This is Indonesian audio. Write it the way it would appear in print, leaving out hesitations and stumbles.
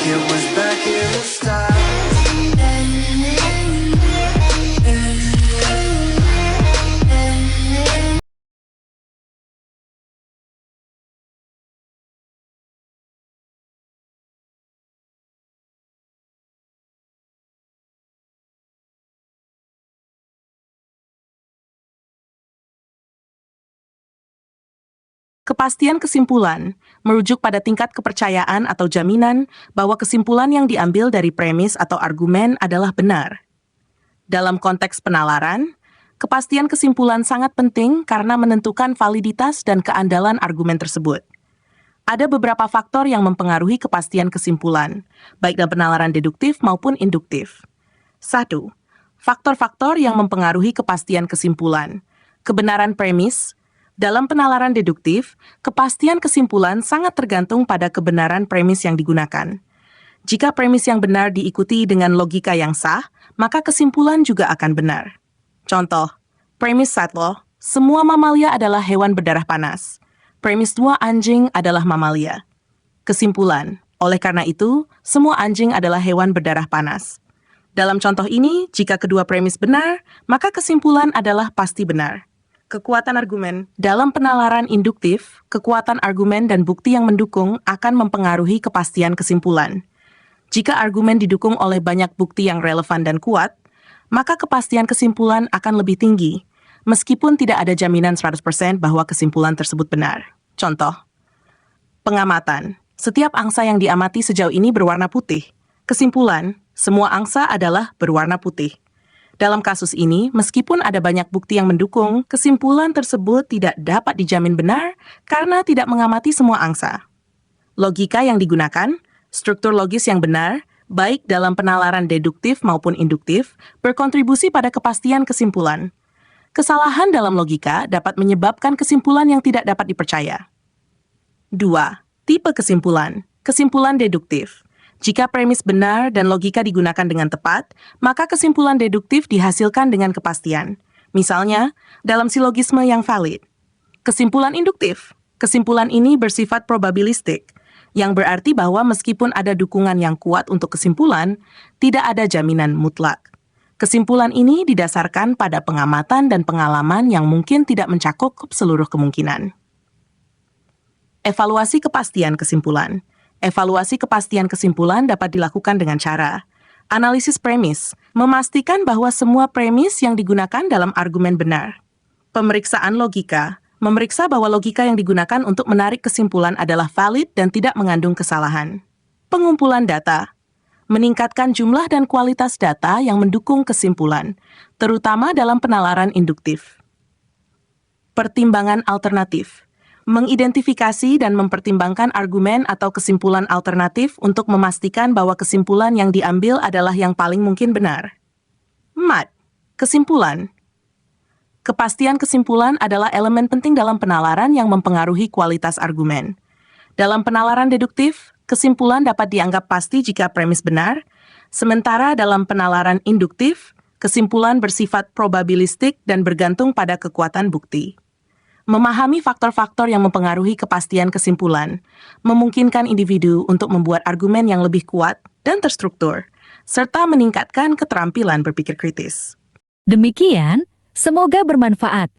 it was back in the start. Kepastian kesimpulan merujuk pada tingkat kepercayaan atau jaminan bahwa kesimpulan yang diambil dari premis atau argumen adalah benar. Dalam konteks penalaran, kepastian kesimpulan sangat penting karena menentukan validitas dan keandalan argumen tersebut. Ada beberapa faktor yang mempengaruhi kepastian kesimpulan, baik dalam penalaran deduktif maupun induktif. 1. Faktor-faktor yang mempengaruhi kepastian kesimpulan. Kebenaran premis. Dalam penalaran deduktif, kepastian kesimpulan sangat tergantung pada kebenaran premis yang digunakan. Jika premis yang benar diikuti dengan logika yang sah, maka kesimpulan juga akan benar. Contoh, premis 1, semua mamalia adalah hewan berdarah panas. Premis 2, anjing adalah mamalia. Kesimpulan, oleh karena itu, semua anjing adalah hewan berdarah panas. Dalam contoh ini, jika kedua premis benar, maka kesimpulan adalah pasti benar. Kekuatan argumen. Dalam penalaran induktif, kekuatan argumen dan bukti yang mendukung akan mempengaruhi kepastian kesimpulan. Jika argumen didukung oleh banyak bukti yang relevan dan kuat, maka kepastian kesimpulan akan lebih tinggi, meskipun tidak ada jaminan 100% bahwa kesimpulan tersebut benar. Contoh, pengamatan. Setiap angsa yang diamati sejauh ini berwarna putih. Kesimpulan, semua angsa adalah berwarna putih. Dalam kasus ini, meskipun ada banyak bukti yang mendukung, kesimpulan tersebut tidak dapat dijamin benar karena tidak mengamati semua angsa. Logika yang digunakan, struktur logis yang benar, baik dalam penalaran deduktif maupun induktif, berkontribusi pada kepastian kesimpulan. Kesalahan dalam logika dapat menyebabkan kesimpulan yang tidak dapat dipercaya. 2. Tipe kesimpulan. Kesimpulan deduktif. Jika premis benar dan logika digunakan dengan tepat, maka kesimpulan deduktif dihasilkan dengan kepastian. Misalnya, dalam silogisme yang valid. Kesimpulan induktif. Kesimpulan ini bersifat probabilistik, yang berarti bahwa meskipun ada dukungan yang kuat untuk kesimpulan, tidak ada jaminan mutlak. Kesimpulan ini didasarkan pada pengamatan dan pengalaman yang mungkin tidak mencakup seluruh kemungkinan. Evaluasi kepastian kesimpulan. Evaluasi kepastian kesimpulan dapat dilakukan dengan cara analisis premis, memastikan bahwa semua premis yang digunakan dalam argumen benar. Pemeriksaan logika, memeriksa bahwa logika yang digunakan untuk menarik kesimpulan adalah valid dan tidak mengandung kesalahan. Pengumpulan data, meningkatkan jumlah dan kualitas data yang mendukung kesimpulan, terutama dalam penalaran induktif. Pertimbangan alternatif, mengidentifikasi dan mempertimbangkan argumen atau kesimpulan alternatif untuk memastikan bahwa kesimpulan yang diambil adalah yang paling mungkin benar. MAT, kesimpulan. Kepastian kesimpulan adalah elemen penting dalam penalaran yang mempengaruhi kualitas argumen. Dalam penalaran deduktif, kesimpulan dapat dianggap pasti jika premis benar, sementara dalam penalaran induktif, kesimpulan bersifat probabilistik dan bergantung pada kekuatan bukti. Memahami faktor-faktor yang mempengaruhi kepastian kesimpulan memungkinkan individu untuk membuat argumen yang lebih kuat dan terstruktur, serta meningkatkan keterampilan berpikir kritis. Demikian, semoga bermanfaat.